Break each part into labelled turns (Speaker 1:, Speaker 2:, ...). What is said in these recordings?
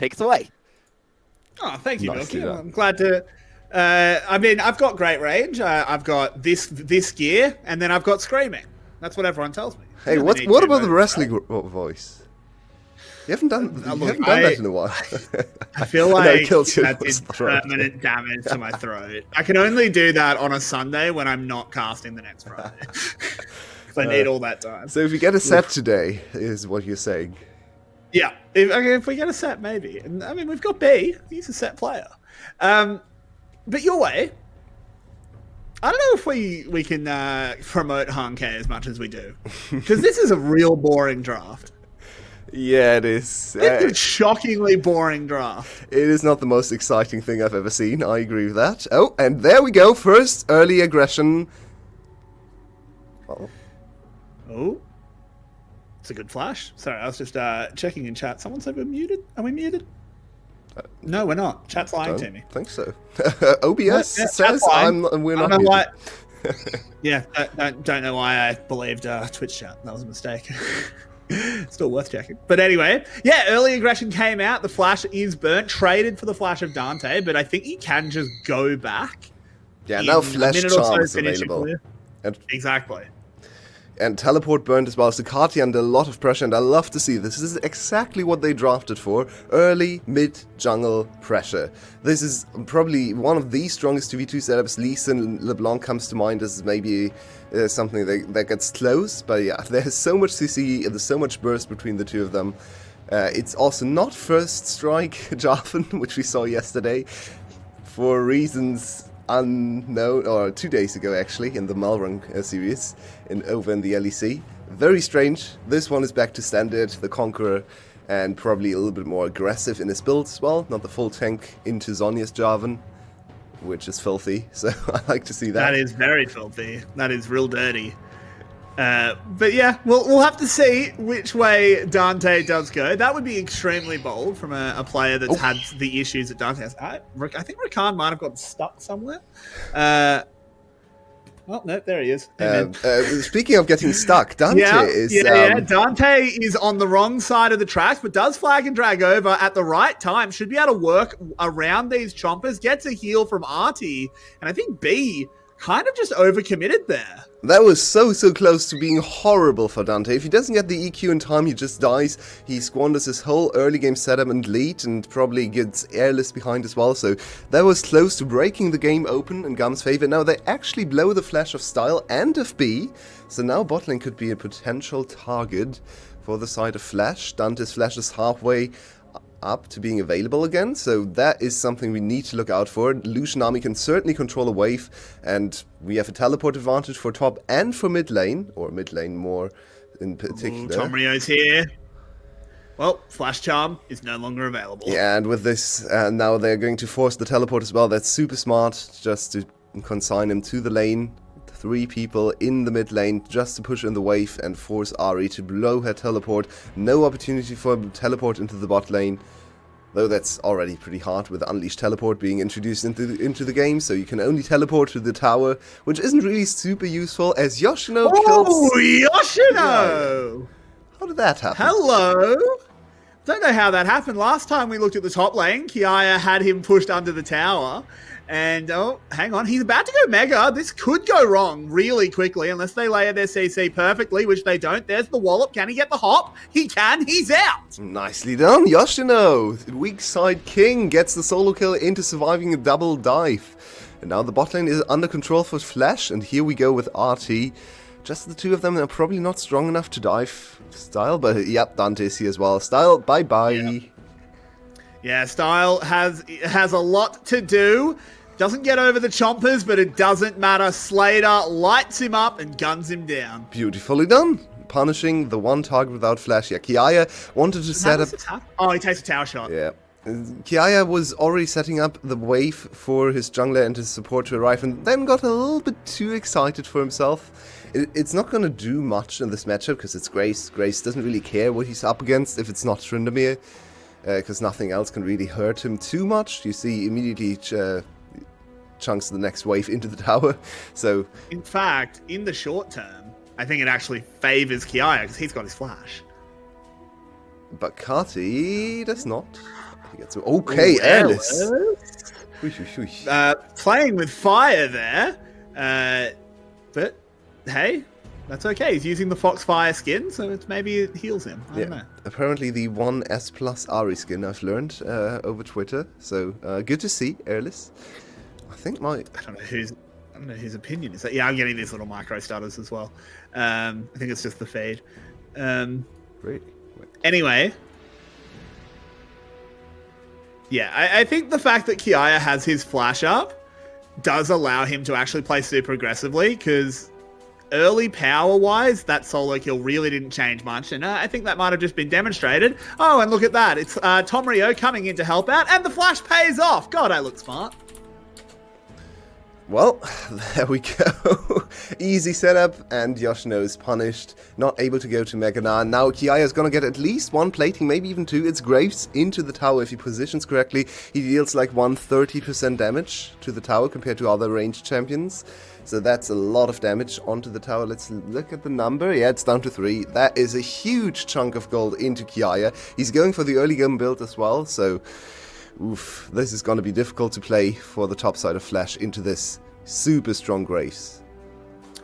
Speaker 1: take us away.
Speaker 2: Oh, thank you,
Speaker 3: Nicely
Speaker 2: Milky.
Speaker 3: done.
Speaker 2: I'm glad to. I mean, I've got great range. I've got this gear, and then I've got screaming. That's what everyone tells me.
Speaker 3: Hey,
Speaker 2: You only need
Speaker 3: what
Speaker 2: two
Speaker 3: about the
Speaker 2: votes,
Speaker 3: wrestling
Speaker 2: right?
Speaker 3: voice? You haven't done
Speaker 2: Look,
Speaker 3: that in a while.
Speaker 2: I feel
Speaker 3: No,
Speaker 2: like
Speaker 3: kills your
Speaker 2: that did
Speaker 3: throat.
Speaker 2: permanent damage to my throat. I can only do that on a Sunday when I'm not casting the next Friday. Because I need all that time.
Speaker 3: So if you get a set today, is what you're saying.
Speaker 2: Yeah, if we get a set, maybe. And I mean, we've got B. He's a set player. But your way, I don't know if we can promote Hanke as much as we do. Because this is a real boring draft.
Speaker 3: Yeah, it is.
Speaker 2: It's a shockingly boring draft.
Speaker 3: It is not the most exciting thing I've ever seen. I agree with that. Oh, and there we go. First early aggression.
Speaker 2: Oh. It's a good flash. Sorry, I was just checking in chat. Someone said we're muted. Are we muted? No, we're not. Chat's lying to me.
Speaker 3: I think so. OBS says we're not
Speaker 2: I don't know
Speaker 3: muted.
Speaker 2: why. Yeah, don't know why I believed Twitch chat. That was a mistake. Still worth checking. But anyway, yeah, early aggression came out. The flash is burnt. Traded for the flash of Dante, but I think he can just go back.
Speaker 3: Yeah, now flash charm is
Speaker 2: finish it
Speaker 3: available.
Speaker 2: clear. Exactly.
Speaker 3: And teleport burned as well, so Kati under a lot of pressure, and I love to see this. This is exactly what they drafted for. Early, mid, jungle pressure. This is probably one of the strongest 2v2 setups. Lee Sin LeBlanc comes to mind as maybe something that gets close, but yeah, there's so much CC, there's so much burst between the two of them. It's also not first strike Jarvan, which we saw yesterday, for reasons unknown, or 2 days ago actually, in the Malrung series over in the LEC. Very strange. This one is back to standard, the Conqueror, and probably a little bit more aggressive in his build as well. Not the full tank into Zhonya's Jarvan, which is filthy, so I like to see that.
Speaker 2: That is very filthy. That is real dirty. But yeah, we'll have to see which way Dante does go. That would be extremely bold from a player that's had the issues that Dante has. I think Rakan might have gotten stuck somewhere. Oh, no, there he is.
Speaker 3: Speaking of getting stuck, Dante is...
Speaker 2: Dante is on the wrong side of the tracks, but does flag and drag over at the right time. Should be able to work around these chompers. Gets a heal from Artie. And I think B kind of just overcommitted there.
Speaker 3: That was so close to being horrible for Dante. If he doesn't get the EQ in time, he just dies. He squanders his whole early game setup and lead, and probably gets airless behind as well. So that was close to breaking the game open in GAM's favor. Now they actually blow the flash of Style and of B. So now botlane could be a potential target for the side of Flash. Dante's flash is halfway up to being available again, so that is something we need to look out for. Lucian Army can certainly control a wave, and we have a teleport advantage for top and for mid lane, or mid lane more in particular.
Speaker 2: Tom Rio's here. Well, Flash Charm is no longer available.
Speaker 3: Yeah, and with this, now they're going to force the teleport as well. That's super smart, just to consign him to the lane. 3 people in the mid lane just to push in the wave and force Ahri to blow her teleport. No opportunity for a teleport into the bot lane, though that's already pretty hard with Unleashed Teleport being introduced into the game, so you can only teleport to the tower, which isn't really super useful, as Yoshino kills...
Speaker 2: Oh, Yoshino!
Speaker 3: How did that happen?
Speaker 2: Hello! Don't know how that happened. Last time we looked at the top lane, Kiaya had him pushed under the tower. And, oh, hang on, he's about to go Mega. This could go wrong really quickly unless they layer their CC perfectly, which they don't. There's the wallop. Can he get the hop? He can. He's out.
Speaker 3: Nicely done, Yoshino. Weak side king gets the solo kill into surviving a double dive. And now the bot lane is under control for Flash, and here we go with RT. Just the two of them are probably not strong enough to dive Style, but yep, Dante is here as well. Style, bye-bye. Yep.
Speaker 2: Yeah, Style has a lot to do. Doesn't get over the chompers, but it doesn't matter. Slater lights him up and guns him down.
Speaker 3: Beautifully done. Punishing the one target without flash. Yeah, Kiaya wanted to set up...
Speaker 2: Oh, he takes a tower shot.
Speaker 3: Yeah. Kiaya was already setting up the wave for his jungler and his support to arrive, and then got a little bit too excited for himself. It's not going to do much in this matchup, because it's Grace. Grace doesn't really care what he's up against if it's not Tryndamere, because nothing else can really hurt him too much. You see immediately chunks the next wave into the tower. So,
Speaker 2: in fact, in the short term, I think it actually favors Kiaya because he's got his flash.
Speaker 3: But Kati does not. he gets okay, airless.
Speaker 2: Playing with fire there, but hey, that's okay. He's using the Foxfire skin, so it's maybe it heals him. I don't know.
Speaker 3: Apparently the 1S plus Ari skin I've learned over Twitter, so good to see, airless. I think I don't know whose
Speaker 2: opinion is that. Yeah, I'm getting these little micro stutters as well. I think it's just the feed.
Speaker 3: Great.
Speaker 2: Anyway, yeah, I think the fact that Kiaya has his flash up does allow him to actually play super aggressively, because early power-wise, that solo kill really didn't change much, and I think that might have just been demonstrated. Oh, and look at that. It's Tom Rio coming in to help out, and the flash pays off. God, I look smart.
Speaker 3: Well, there we go. Easy setup, and Yoshino is punished, not able to go to Mega Nan. Now Kiaya is going to get at least one plating, maybe even two. It's Graves into the tower if he positions correctly. He deals like 130% damage to the tower compared to other ranged champions. So that's a lot of damage onto the tower. Let's look at the number. Yeah, it's down to 3. That is a huge chunk of gold into Kiaya. He's going for the early game build as well, so oof, this is going to be difficult to play for the top side of Flash into this super strong Graves.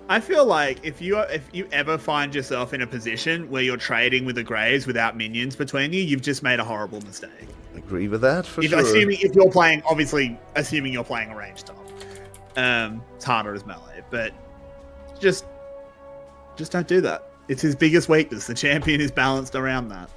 Speaker 2: I feel like if you ever find yourself in a position where you're trading with a Graves without minions between you, you've just made a horrible mistake.
Speaker 3: Agree with that for sure.
Speaker 2: If you're playing, obviously, assuming you're playing a ranged top. It's harder as melee, but just don't do that. It's his biggest weakness. The champion is balanced around that.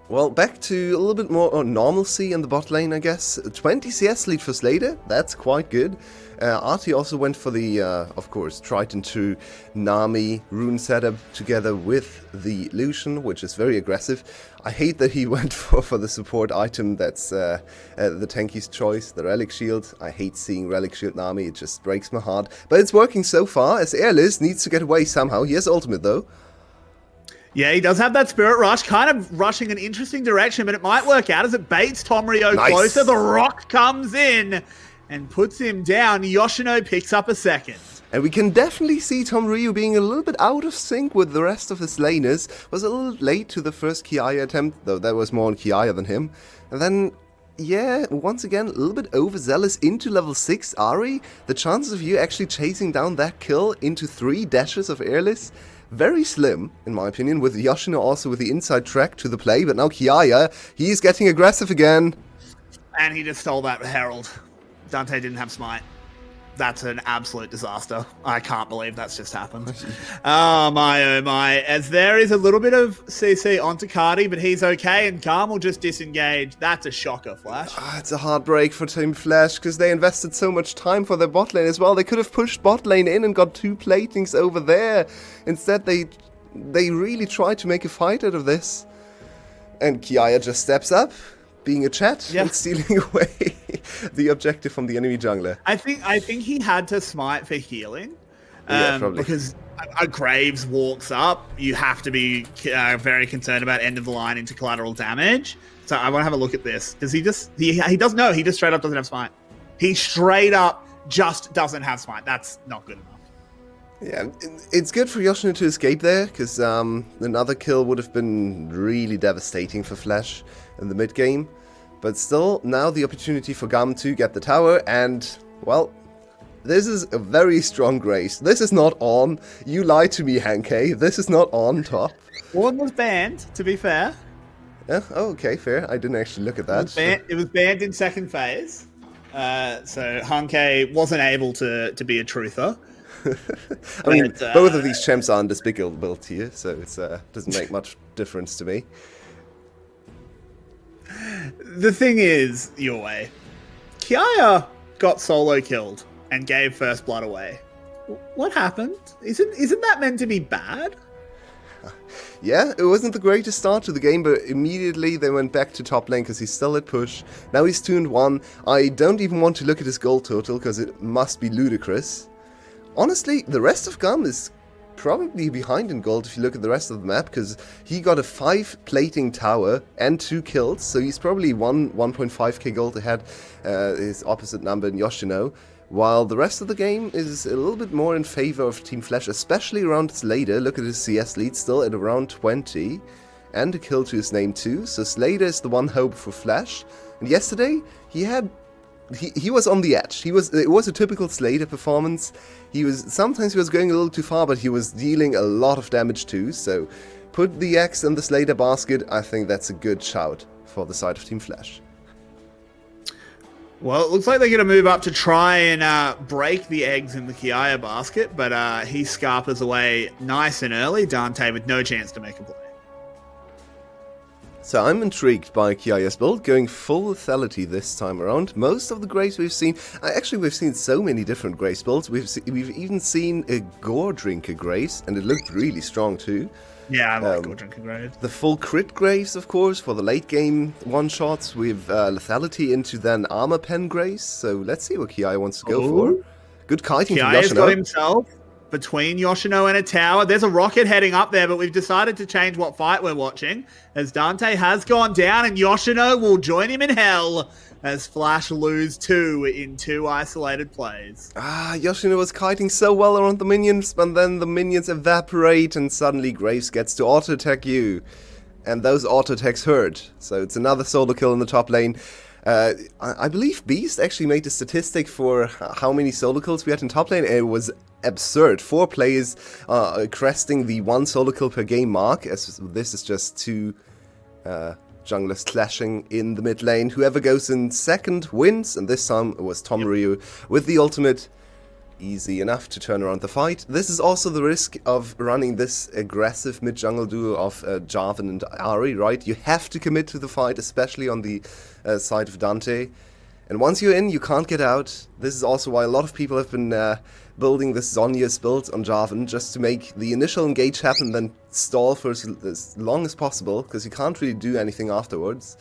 Speaker 3: Well, back to a little bit more normalcy in the bot lane, I guess. 20 CS lead for Slater, that's quite good. Artie also went for the, of course, Triton 2 Nami rune setup together with the Lucian, which is very aggressive. I hate that he went for the support item that's the tanky's choice, the Relic Shield. I hate seeing Relic Shield Nami, it just breaks my heart. But it's working so far, as Airless needs to get away somehow. He has ultimate though.
Speaker 2: Yeah, he does have that Spirit Rush, kind of rushing an interesting direction, but it might work out as it baits Tom Rio closer. The rock comes in and puts him down. Yoshino picks up a second.
Speaker 3: And we can definitely see Tom Rio being a little bit out of sync with the rest of his laners. Was a little late to the first Kiaya attempt, though that was more on Kiaya than him. And then, yeah, once again, a little bit overzealous into level 6 Ari. The chances of you actually chasing down that kill into 3 dashes of Airless, very slim, in my opinion, with Yoshino also with the inside track to the play. But now Kiaya, he's getting aggressive again.
Speaker 2: And he just stole that Herald. Dante didn't have Smite. That's an absolute disaster. I can't believe that's just happened. Oh my. As there is a little bit of CC onto Cardi, but he's okay, and GAM will just disengage. That's a shocker, Flash.
Speaker 3: It's a heartbreak for Team Flash, because they invested so much time for their bot lane as well. They could have pushed bot lane in and got 2 platings over there. Instead, they really tried to make a fight out of this. And Kiaya just steps up, being a chat and stealing away the objective from the enemy jungler.
Speaker 2: I think he had to smite for healing.
Speaker 3: Yeah, probably.
Speaker 2: Because a Graves walks up, you have to be very concerned about end of the line into collateral damage. So I want to have a look at this. Does he just... He doesn't know. He just straight up doesn't have smite. He straight up just doesn't have smite. That's not good enough.
Speaker 3: Yeah, it's good for Yoshino to escape there, because another kill would have been really devastating for Flash in the mid-game. But still, now the opportunity for GAM to get the tower, and, well, this is a very strong Grace. This is not on. You lied to me, Hankei. This is not on top.
Speaker 2: One was banned, to be fair.
Speaker 3: Yeah, oh, okay, fair. I didn't actually look at that.
Speaker 2: It was banned in second phase. So Hankei wasn't able to be a truther.
Speaker 3: I mean, both of these champs are undespicable to you, so it doesn't make much difference to me.
Speaker 2: The thing is, your way, Kiaya got solo killed and gave first blood away. What happened? Isn't that meant to be bad?
Speaker 3: Yeah, it wasn't the greatest start to the game, but immediately they went back to top lane because he's still at push. Now he's 2-1. I don't even want to look at his gold total because it must be ludicrous. Honestly, the rest of GAM is probably behind in gold if you look at the rest of the map, because he got a 5 plating tower and 2 kills, so he's probably 1.5k gold ahead, his opposite number in Yoshino, while the rest of the game is a little bit more in favor of Team Flash, especially around Slater. Look at his CS lead, still at around 20, and a kill to his name too, so Slater is the one hope for Flash. And yesterday, he was on the edge. It was a typical Slater performance. Sometimes he was going a little too far, but he was dealing a lot of damage too, so put the eggs in the Slater basket. I think that's a good shout for the side of Team Flash.
Speaker 2: Well, it looks like they're going to move up to try and break the eggs in the Kiaya basket, but he scarpers away nice and early. Dante with no chance to make a play.
Speaker 3: So I'm intrigued by Kiaya's build, going full lethality this time around. Most of the Grace we've seen, actually we've seen so many different Grace builds. We've even seen a Gore Drinker Grace, and it looked really strong too.
Speaker 2: Yeah, I like Gore Drinker Grace.
Speaker 3: The full crit Graves, of course, for the late game one-shots with lethality into then Armor Pen Grace. So let's see what Kiaya wants to go for. Good kiting from
Speaker 2: Kiaya's got
Speaker 3: Yoshino.
Speaker 2: himself between Yoshino and a tower. There's a rocket heading up there, but we've decided to change what fight we're watching, as Dante has gone down, and Yoshino will join him in hell as Flash lose 2 in 2 isolated plays.
Speaker 3: Yoshino was kiting so well around the minions, but then the minions evaporate, and suddenly Graves gets to auto-attack you. And those auto-attacks hurt. So it's another solo kill in the top lane. I believe Beast actually made a statistic for how many solo kills we had in top lane, and it was absurd. 4 players cresting the 1 solo kill per game mark, as this is just 2 junglers clashing in the mid lane. Whoever goes in second wins, and this time it was Tom Ryu with the ultimate. Easy enough to turn around the fight. This is also the risk of running this aggressive mid-jungle duo of Jarvan and Ahri, right? You have to commit to the fight, especially on the side of Dante. And once you're in, you can't get out. This is also why a lot of people have been building this Zhonya's build on Jarvan, just to make the initial engage happen, then stall for as long as possible, because you can't really do anything afterwards.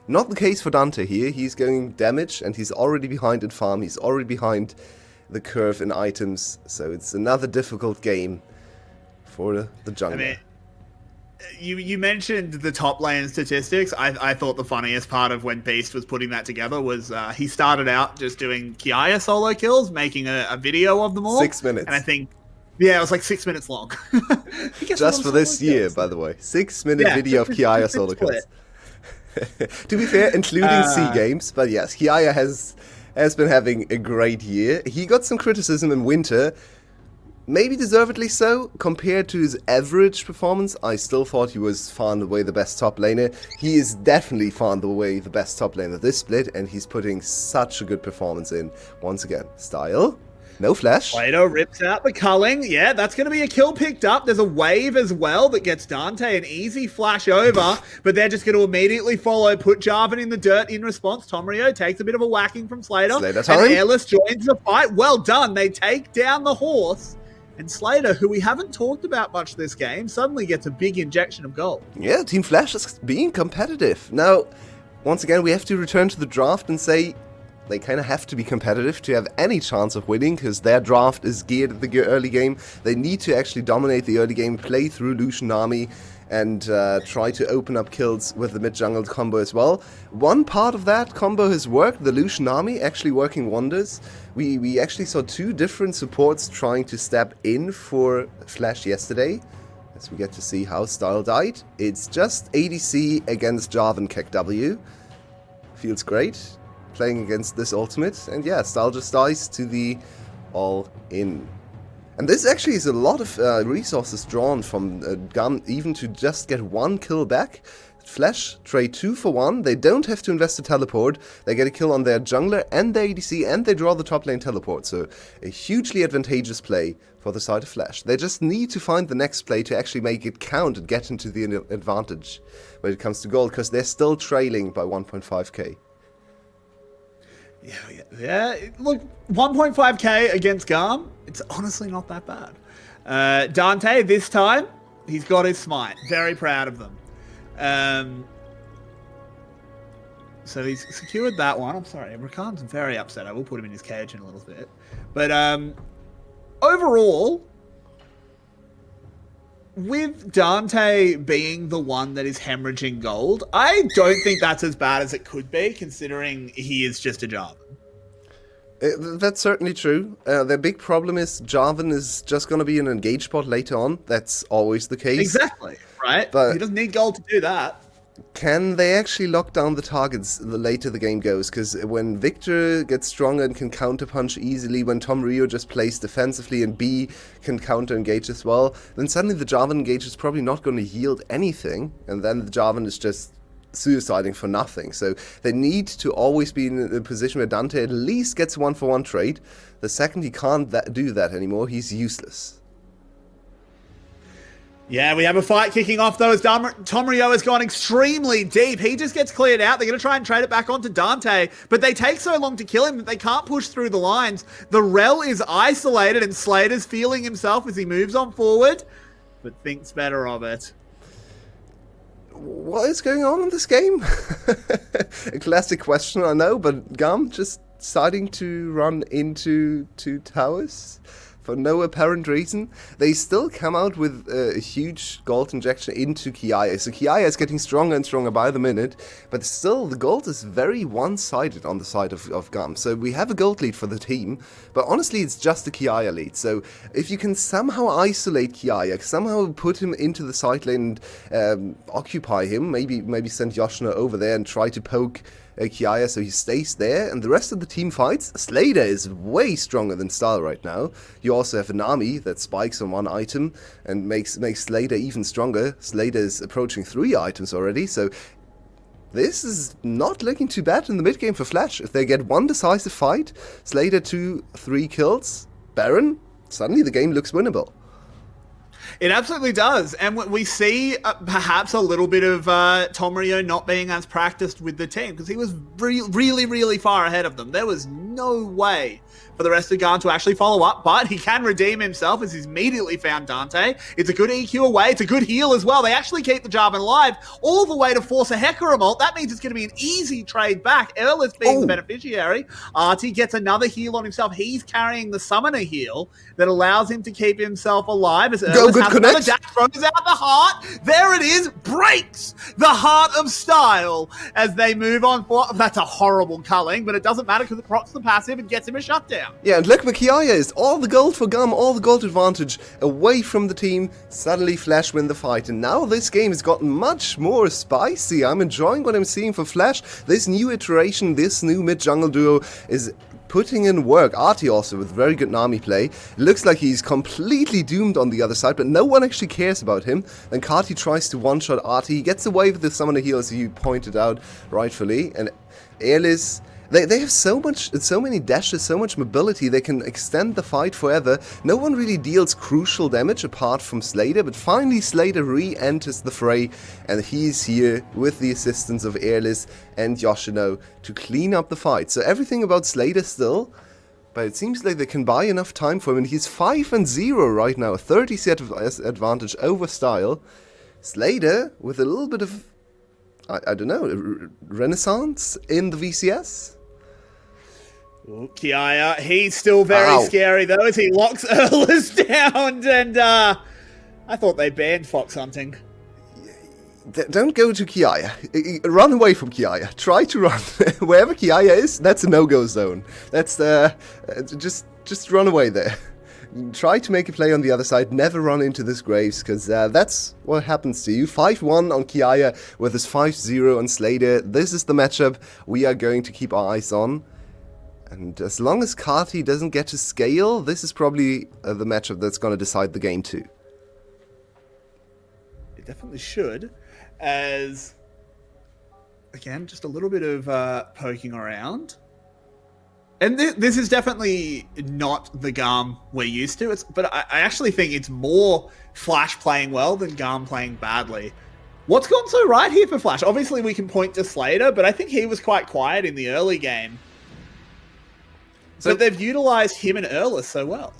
Speaker 3: Not the case for Dante here. He's going damage, and he's already behind in farm. He's already behind the curve in items, so it's another difficult game for the jungler. I mean,
Speaker 2: you mentioned the top lane statistics. I thought the funniest part of when Beast was putting that together was he started out just doing Kiaya solo kills, making a video of them all.
Speaker 3: 6 minutes.
Speaker 2: And I think, yeah, it was like 6 minutes long.
Speaker 3: Just for this year, by the way. 6-minute video of Kiaya solo kills. To be fair, including C games, but yes, Kiaya has been having a great year. He got some criticism in winter, maybe deservedly so. Compared to his average performance, I still thought he was far and away the best top laner. He is definitely far and away the best top laner this split, and he's putting such a good performance in. Once again, style. No flash.
Speaker 2: Plato rips out the culling. Yeah, that's going to be a kill picked up. There's a wave as well that gets Dante an easy flash over, but they're just going to immediately follow, put Jarvan in the dirt in response. Tom Rio takes a bit of a whacking from Slater. And Airless joins the fight. Well done. They take down the horse. And Slater, who we haven't talked about much this game, suddenly gets a big injection of gold.
Speaker 3: Yeah, Team Flash is being competitive. Now, once again, we have to return to the draft and say, they kind of have to be competitive to have any chance of winning, because their draft is geared at the early game. They need to actually dominate the early game, play through Lucian Army, and try to open up kills with the mid-jungle combo as well. One part of that combo has worked, the Lucian Army actually working wonders. We actually saw 2 different supports trying to step in for Flash yesterday, as we get to see how Style died. It's just ADC against Jarvan KW. Feels great playing against this ultimate, and yeah, Style just dies to the all-in. And this actually is a lot of resources drawn from GAM, even to just get 1 kill back. Flash trade 2 for 1, they don't have to invest a teleport, they get a kill on their jungler and their ADC, and they draw the top lane teleport, so a hugely advantageous play for the side of Flash. They just need to find the next play to actually make it count and get into the advantage when it comes to gold, because they're still trailing by 1.5k.
Speaker 2: Yeah. Look, 1.5k against GAM, it's honestly not that bad. Dante, this time, he's got his smite. Very proud of them. So he's secured that one. I'm sorry, Rakan's very upset. I will put him in his cage in a little bit. But overall, with Dante being the one that is hemorrhaging gold, I don't think that's as bad as it could be, considering he is just a Jarvan.
Speaker 3: That's certainly true. Their big problem is Jarvan is just going to be an engage bot later on. That's always the case.
Speaker 2: Exactly. right?
Speaker 3: But
Speaker 2: He doesn't need gold to do that.
Speaker 3: can they actually lock down the targets the later the game goes? Because when Victor gets stronger and can counterpunch easily, when Tom Rio just plays defensively and B can counter-engage as well, then suddenly the Jarvan engage is probably not going to yield anything, and then the Jarvan is just suiciding for nothing. So they need to always be in a position where Dante at least gets 1-for-1 trade. The second he can't do that anymore, he's useless.
Speaker 2: Yeah, we have a fight kicking off, though, as Tom Rio has gone extremely deep. He just gets cleared out. They're going to try and trade it back onto Dante, but they take so long to kill him that they can't push through the lines. The Rel is isolated, and Slater's feeling himself as he moves on forward, but thinks better of it.
Speaker 3: What is going on in this game? A classic question, I know, but GAM just deciding to run into 2 towers for no apparent reason. They still come out with a huge gold injection into Kiaya. So Kiaya is getting stronger and stronger by the minute, but still the gold is very one-sided on the side of GAM. So we have a gold lead for the team, but honestly it's just a Kiaya lead. So if you can somehow isolate Kiaya, somehow put him into the side lane and occupy him, maybe send Yoshino over there and try to poke Kiaya so he stays there, and the rest of the team fights. Slater is way stronger than Style right now. You also have an army that spikes on 1 item and makes Slater even stronger. Slater is approaching 3 items already, so this is not looking too bad in the mid game for Flash. If they get 1 decisive fight, Slater 2-3 kills, Baron, suddenly the game looks winnable.
Speaker 2: It absolutely does. And we see perhaps a little bit of Tom Rio not being as practiced with the team, because he was really, really far ahead of them. There was no way for the rest of GAM to actually follow up, but he can redeem himself as he's immediately found Dante. It's a good EQ away. It's a good heal as well. They actually keep the Jarvan alive all the way to force a Hecarim ult. That means it's going to be an easy trade back. Erlis being the beneficiary. Artie gets another heal on himself. He's carrying the summoner heal that allows him to keep himself alive as Erlis has another dash, throws out the heart. There it is. Breaks the heart of Style as they move on. That's a horrible culling, but it doesn't matter because it procs the passive and gets him a shutdown.
Speaker 3: Yeah, and look where Kiaya is. All the gold for GAM, all the gold advantage away from the team. Suddenly Flash win the fight, and now this game has gotten much more spicy. I'm enjoying what I'm seeing for Flash. This new iteration, this new mid-jungle duo is putting in work. Artie also with very good Nami play. It looks like he's completely doomed on the other side, but no one actually cares about him. Then Kati tries to one-shot Artie. He gets away with the summoner heal, as you pointed out rightfully, and Erlis, They have so many dashes, so much mobility, they can extend the fight forever. No one really deals crucial damage apart from Slater, but finally Slater re-enters the fray, and he's here with the assistance of Erlis and Yoshino to clean up the fight. So everything about Slater still, but it seems like they can buy enough time for him, and he's 5-0 right now, 30 set of advantage over Style. Slater with a little bit of, I don't know, renaissance in the VCS?
Speaker 2: Kiaya, he's still very scary though as he locks Erlis down, and I thought they banned fox hunting.
Speaker 3: Don't go to Kiaya. Run away from Kiaya. Try to run. Wherever Kiaya is, that's a no-go zone. That's just run away there. Try to make a play on the other side. Never run into this graves, because that's what happens to you. 5-1 on Kiaya with his 5-0 on Slater. This is the matchup we are going to keep our eyes on. And as long as Kati doesn't get to scale, this is probably the matchup that's going to decide the game too.
Speaker 2: It definitely should, as, again, just a little bit of poking around. And this is definitely not the GAM we're used to, but I actually think it's more Flash playing well than GAM playing badly. What's gone so right here for Flash? Obviously, we can point to Slater, but I think he was quite quiet in the early game. So they've utilized him and Erlis so well.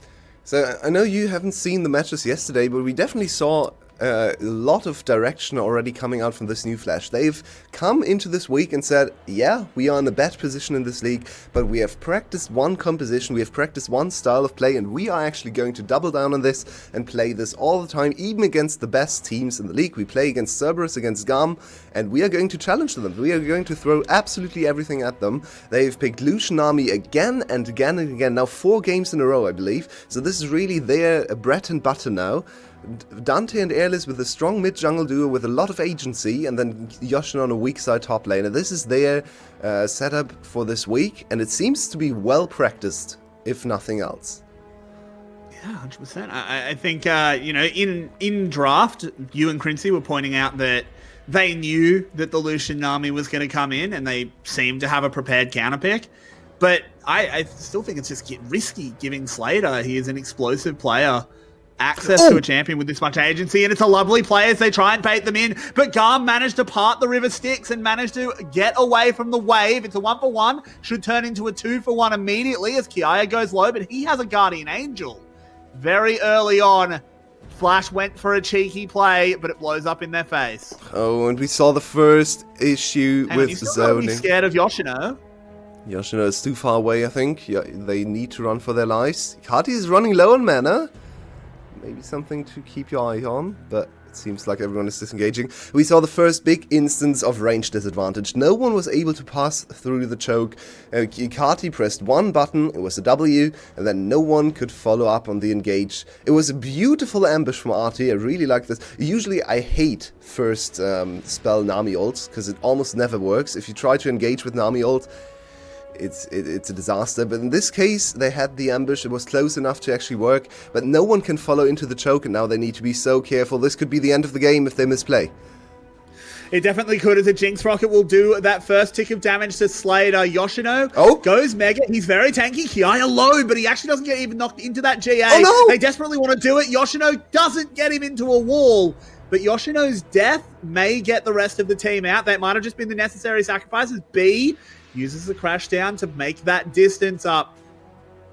Speaker 3: So I know you haven't seen the matches yesterday, but we definitely saw a lot of direction already coming out from this new Flash. They've come into this week and said, yeah, we are in a bad position in this league, but we have practiced one composition, we have practiced one style of play, and we are actually going to double down on this and play this all the time, even against the best teams in the league. We play against Cerberus, against GAM, and we are going to challenge them. We are going to throw absolutely everything at them. They've picked Lucian Army again and again and again, now 4 games in a row, I believe. So this is really their bread and butter now. Dante and Airless with a strong mid-jungle duo with a lot of agency, and then Yoshino on a weak side top lane. And this is their setup for this week, and it seems to be well practiced, if nothing else.
Speaker 2: Yeah, 100%. I think, in draft, you and Quincy were pointing out that they knew that the Lucian Nami was going to come in, and they seemed to have a prepared counter pick. But I still think it's just risky giving Slater, he is an explosive player, access to a champion with this much agency, and it's a lovely play as they try and bait them in. But GAM managed to part the river Styx and managed to get away from the wave. It's a 1-for-1, should turn into a 2-for-1 immediately as Kiaya goes low, but he has a Guardian Angel. Very early on, Flash went for a cheeky play, but it blows up in their face.
Speaker 3: Oh, and we saw the first issue with zoning.
Speaker 2: Be scared of Yoshino.
Speaker 3: Yoshino is too far away, I think. Yeah, they need to run for their lives. Kati is running low on mana. Maybe something to keep your eye on, but it seems like everyone is disengaging. We saw the first big instance of range disadvantage. No one was able to pass through the choke. Kati pressed one button, it was a W, and then no one could follow up on the engage. It was a beautiful ambush from RT, I really like this. Usually I hate first spell Nami ults, because it almost never works. If you try to engage with Nami ult, it's a disaster, but in this case they had the ambush. It was close enough to actually work, but no one can follow into the choke, and now they need to be so careful. This could be the end of the game if they misplay.
Speaker 2: It definitely could, as a Jinx Rocket will do that first tick of damage to Slater. Yoshino goes Mega. He's very tanky. Kiaya low, but he actually doesn't get even knocked into that GA.
Speaker 3: Oh, no!
Speaker 2: They desperately want to do it. Yoshino doesn't get him into a wall, but Yoshino's death may get the rest of the team out. That might have just been the necessary sacrifices. B uses the crash down to make that distance up.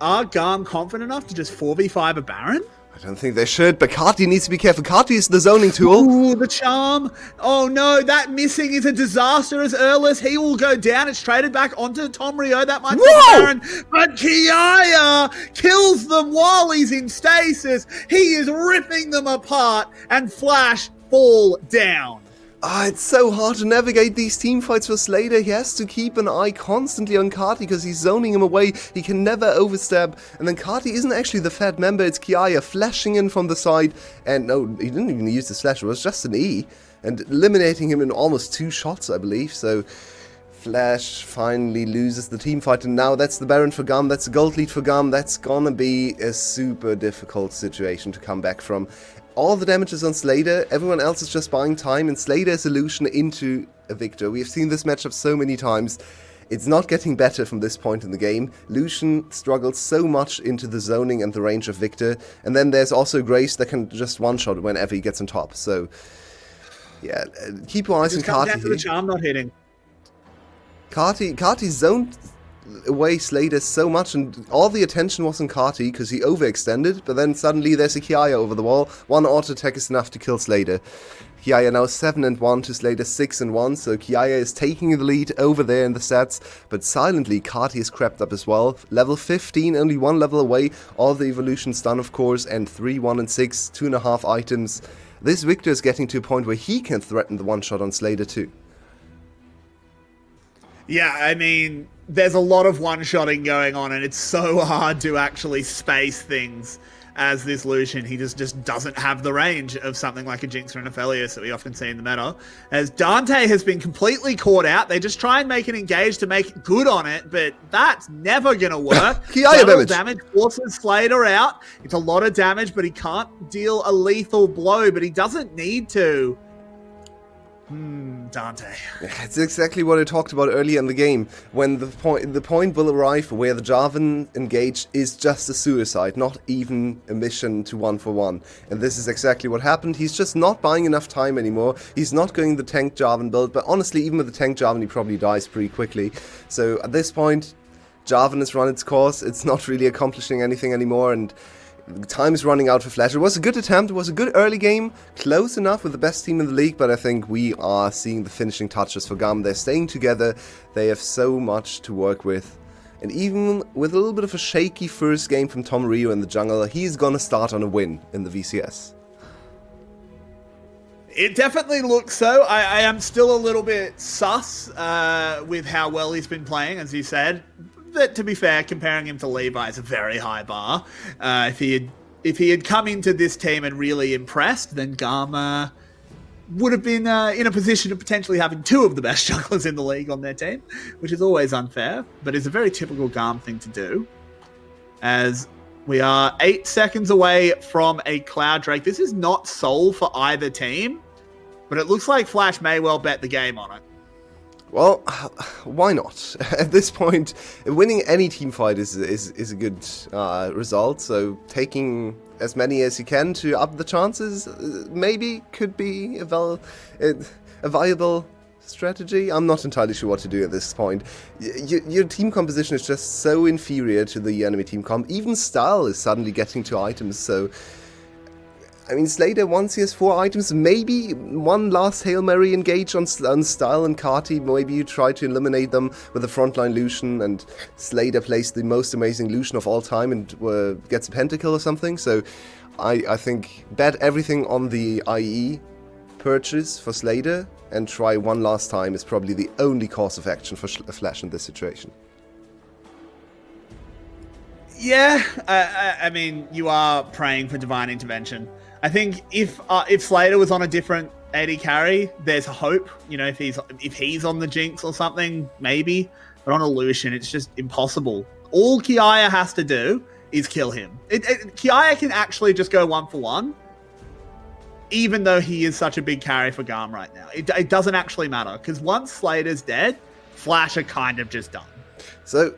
Speaker 2: Are GAM confident enough to just 4v5 a Baron?
Speaker 3: I don't think they should, but Kati needs to be careful. Kati is the zoning tool.
Speaker 2: Ooh, the charm. Oh no, that missing is a disaster as Earless. He will go down. It's traded back onto Tom Rio. That might be Baron. But Kiaya kills them while he's in stasis. He is ripping them apart, and Flash fall down.
Speaker 3: It's so hard to navigate these team fights for Slater. He has to keep an eye constantly on Kati because he's zoning him away. He can never overstep. And then Kati isn't actually the fat member, it's Kiaya flashing in from the side. And no, he didn't even use the slash, it was just an E. And eliminating him in almost 2 shots, I believe. So Flash finally loses the team fight, and now that's the Baron for GAM, that's a gold lead for GAM. That's gonna be a super difficult situation to come back from. All the damage is on Slater, everyone else is just buying time, and Slater is a Lucian into a Victor. We have seen this matchup so many times. It's not getting better from this point in the game. Lucian struggles so much into the zoning and the range of Victor, and then there's also Grace that can just one-shot whenever he gets on top. So, yeah, keep your eyes on Kati here.
Speaker 2: The charm not hitting.
Speaker 3: Kati zoned away Slater so much, and all the attention was on Kati because he overextended, but then suddenly there's a Kiaya over the wall. One auto attack is enough to kill Slater. Kiaya now 7-1 to Slater 6-1, so Kiaya is taking the lead over there in the sets, but silently Kati has crept up as well. Level 15, only 1 level away, all the evolutions done of course, and 3, 1 and 6, 2.5 items. This Victor is getting to a point where he can threaten the one-shot on Slater too.
Speaker 2: Yeah, I mean, there's a lot of one-shotting going on, and it's so hard to actually space things as this Lucian. He just doesn't have the range of something like a Jinx or an Aphelios that we often see in the meta. As Dante has been completely caught out, they just try and make an engage to make good on it, but that's never going to work. Damage forces Slater out. It's a lot of damage, but he can't deal a lethal blow, but he doesn't need to. Dante.
Speaker 3: It's exactly what I talked about earlier in the game. When the point will arrive where the Jarvan engage is just a suicide, not even a mission to 1-for-1. And this is exactly what happened. He's just not buying enough time anymore. He's not going the tank Jarvan build, but honestly, even with the tank Jarvan, he probably dies pretty quickly. So at this point, Jarvan has run its course. It's not really accomplishing anything anymore, and time is running out for Flash. It was a good attempt, it was a good early game, close enough with the best team in the league, but I think we are seeing the finishing touches for GAM. They're staying together, they have so much to work with, and even with a little bit of a shaky first game from Tom Rio in the jungle, he's gonna start on a win in the VCS.
Speaker 2: It definitely looks so. I am still a little bit sus with how well he's been playing, as you said. But to be fair, comparing him to Levi is a very high bar. If if he had come into this team and really impressed, then GAM would have been in a position of potentially having two of the best jugglers in the league on their team, which is always unfair, but is a very typical GAM thing to do. As we are 8 seconds away from a Cloud Drake. This is not Soul for either team, but it looks like Flash may well bet the game on it.
Speaker 3: Well, why not? At this point, winning any team fight is a good result, so taking as many as you can to up the chances maybe could be a viable strategy. I'm not entirely sure what to do at this point. Your team composition is just so inferior to the enemy team comp. Even Style is suddenly getting to items, so I mean, Slater once he has 4 items, maybe one last Hail Mary engage on Style and Kati, maybe you try to eliminate them with a frontline Lucian, and Slater plays the most amazing Lucian of all time and gets a pentakill or something, so I think bet everything on the IE purchase for Slater, and try one last time is probably the only course of action for Flash in this situation.
Speaker 2: Yeah, I mean, you are praying for divine intervention. I think if Slater was on a different AD carry, there's hope. You know, if he's on the Jinx or something, maybe. But on a Lucian, it's just impossible. All Kiaya has to do is kill him. Kiaya can actually just go 1-for-1, even though he is such a big carry for GAM right now. It doesn't actually matter, because once Slater's dead, Flash are kind of just done.
Speaker 3: So,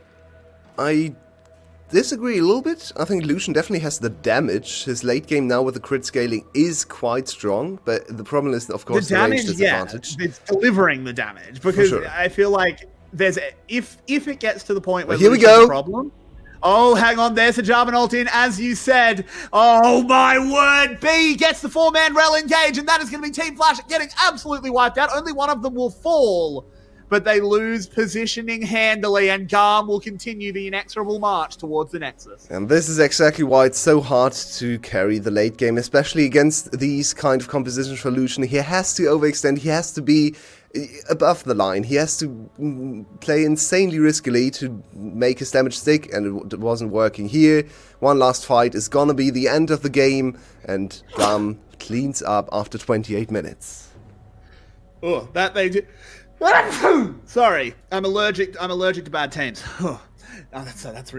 Speaker 3: I disagree a little bit. I think Lucian definitely has the damage. His late game now with the crit scaling is quite strong, but the problem is, of course, the range disadvantage.
Speaker 2: Yeah, it's delivering the damage, because sure. I feel like if it gets to the point where
Speaker 3: here we
Speaker 2: Lucian's
Speaker 3: go.
Speaker 2: A problem. Oh, hang on, there's a Jarvan ult in, as you said. Oh my word, B gets the 4-man rel engage, and that is going to be Team Flash getting absolutely wiped out. Only one of them will fall, but they lose positioning handily, and GAM will continue the inexorable march towards the Nexus.
Speaker 3: And this is exactly why it's so hard to carry the late game, especially against these kind of compositions for Lucian. He has to overextend, he has to be above the line, he has to play insanely riskily to make his damage stick, and it wasn't working here. One last fight is gonna be the end of the game, and GAM cleans up after 28 minutes.
Speaker 2: Oh, that they do. Sorry, I'm allergic to bad teams. Oh, that's